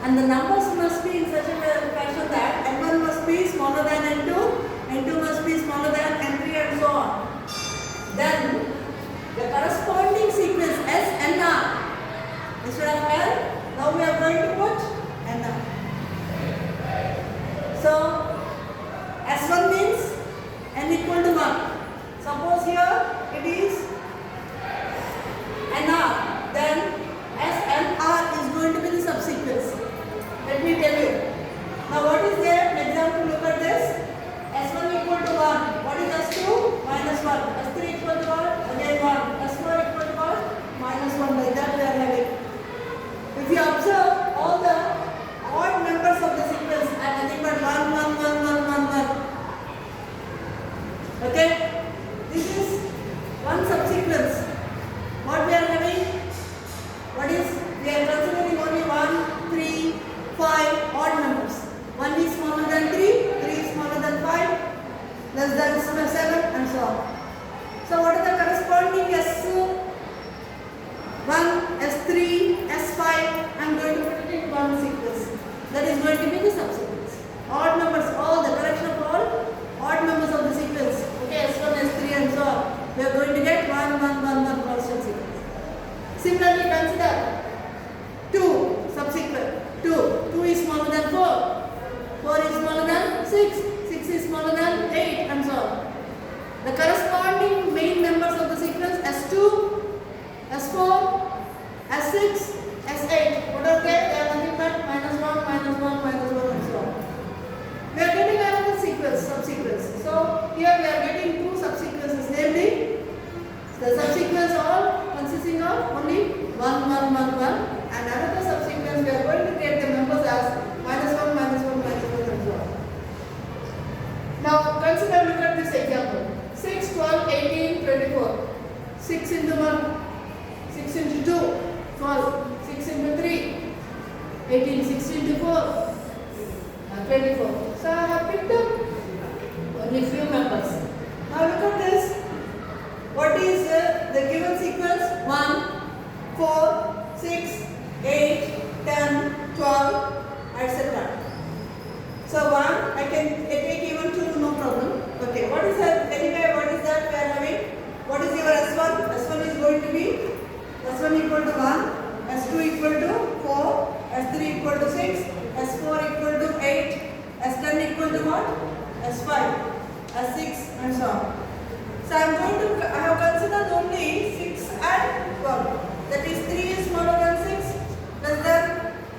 and the numbers must be in such a fashion that n1 must be smaller than n2, n2 must be smaller than n3 and so on. Then the corresponding sequence S n r instead of L, now we are going to put n r. So S1 means n equal to 1. Suppose here it is n r, then S n r is going to be the subsequence. Let me tell you. Now what is there? An example, look at this. S1 equal to 1. What is S2? Minus 1. S3 equal to 1. Again 1. S4 equal to 1. Minus 1. Like that we are having. If you observe, all the odd numbers of the sequence are nothing but 1, 1, 1, 1, 1, 1. Okay? This is one subsequence. What we are having? What is? We are considering only 1, 3, 5 odd numbers. 1 is smaller than 3, 3 is smaller than 5, less than 7 and so on. So what are the corresponding S1, S3, S5? I am going to put it in one sequence. That is going to be the subsequence. Odd numbers, all the collection of all odd numbers of the sequence. Okay, S1, S3 and so on. We are going to get 1, 1, 1, 1 constant sequence. Similarly, consider 2 subsequent. 2 is smaller than 4. 4 is smaller than 6. 6 is smaller than 8 and so on. The corresponding main numbers of the sequence S2, S4, S6, S8. What are they? They are nothing but minus 1, minus 1, minus 1 and so on. We are getting another sequence, subsequence. So here we are getting two subsequences, namely the subsequence all consisting of only 1, 1, 1, 1, and another subsequence we are going to get the numbers as minus 1, minus 1, minus 1 and so on. Now consider, look at this example. 6, 12, 18, 24. 6 into 1, 6 into 2, 12, 6 into 3, 18, 6 into 4, 24. So I have picked up only few members. Now look at this. What is the given sequence? 1, 4, 6, 8, 10, 12, etc. So 1, I can take even 2, no problem. Okay, what is that? Anyway, what is that we are having? What is your S1? S1 is going to be S1 equal to 1, S2 equal to 4, S3 equal to 6, S4 equal to 8, S10 equal to what? S5, S6 and so on. So I have considered only 6 and 12. That is 3 is smaller than 6. Less than,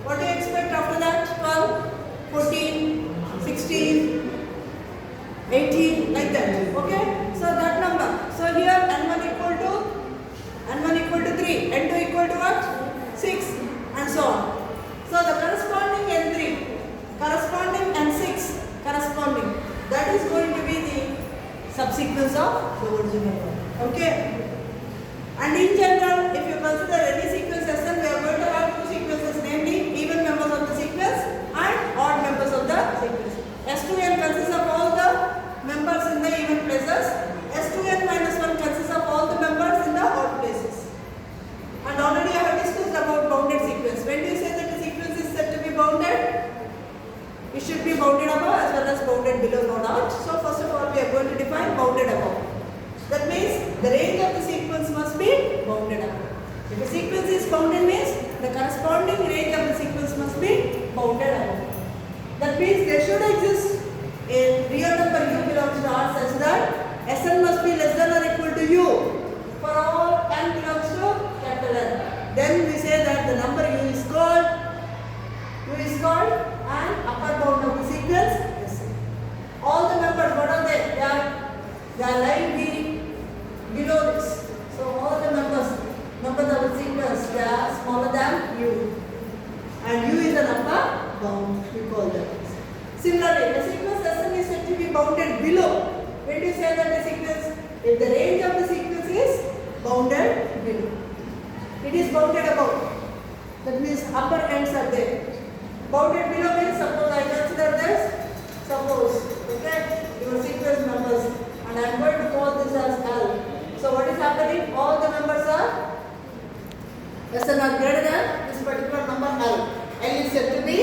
what do you expect after that? 12, 14, 16, 18, like that. Okay? So that number. So here n1 equal to 3, n2 equal to what? 6 and so on. So the corresponding n3, corresponding n6, corresponding. That is going to be the subsequence of the original one. Okay? And in general, if you consider any sequence Sn, we are going to have two sequences, namely even members of the sequence and odd members of the sequence. S2n consists of all the members in the even places. S2n minus 1 consists of all the members in the odd places. And already I have discussed about bounded sequence. When do you say that the sequence is said to be bounded? It should be bounded above as well as bounded below, no doubt. So first of all, we are going to define bounded above. That means the range of the sequence must be bounded above. If a sequence is bounded means the corresponding range of the sequence must be bounded above. That means there should exist a real number u belongs to R such that Sn must be less than or equal to u for all n belongs to capital N. Then we say that the number u is called an upper bound of the sequence Sn. All the numbers, what are they? They are lying below this. So all the numbers of the sequence, they are smaller than u. And u is an upper bound, we call that. Similarly, the sequence Sn is said to be bounded below. When do you say that the sequence, if the range of the sequence is bounded below, it is bounded above. That means upper ends are there. Bounded below means, suppose I consider this, suppose, okay, your sequence numbers, and I am going to call this as L. So what is happening? All the numbers are Sn are greater than this particular number L. L is said to be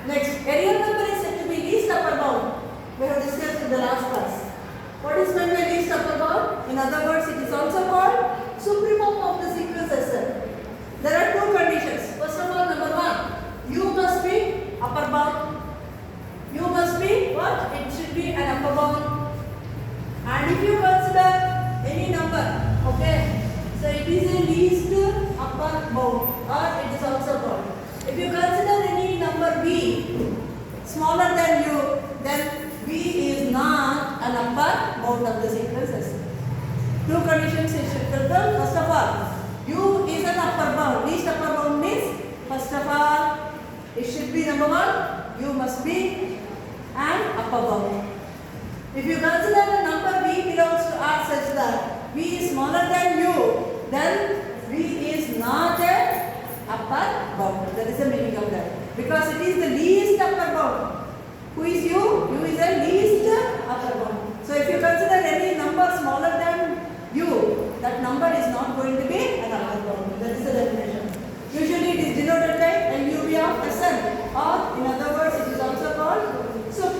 Next, a real number is said to be least upper bound. We have discussed in the last class. What is meant by least upper bound? In other words, it is also called supremum of the sequence itself. There are two conditions. First of all, number one, u must be upper bound. U must be what? It should be an upper bound. And if you consider any number, okay, so it is a least upper bound, or it is also called. If you consider any number b smaller than u, then b is not an upper bound of the sequence itself. Two conditions is should fulfill. First of all, u is an upper bound. Least upper bound means, first of all, it should be number one, u must be an upper bound. If you consider the number b belongs to R such that b is smaller than u, then b is not an upper bound. That is the meaning of that. Because it is the least upper bound. Who is u? U is the least upper bound. So if you consider any number smaller than u, that number is not going to be an upper bound. That is the definition. Usually it is denoted by LUV of Sn, or in other words it is also called sup.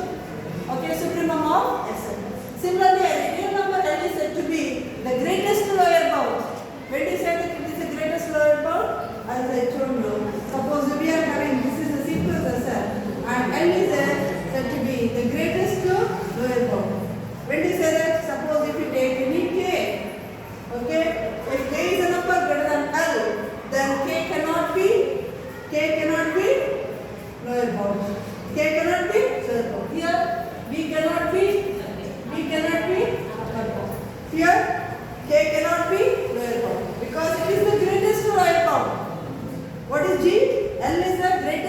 Okay, supremum of Sn. Similarly, a real number L is said to be the greatest lower bound. When do you say that it is the greatest lower bound? As I told you, suppose we are having, this is the sequence Sn, and L is said to be the greatest lower bound. When do you say that? Suppose if you take any k, okay, if k is a number greater than L, then k cannot be lower bound. K cannot be lower bound. Here b cannot be upper bound. Here k cannot be lower bound because it is the greatest lower bound. What is g? L is the greatest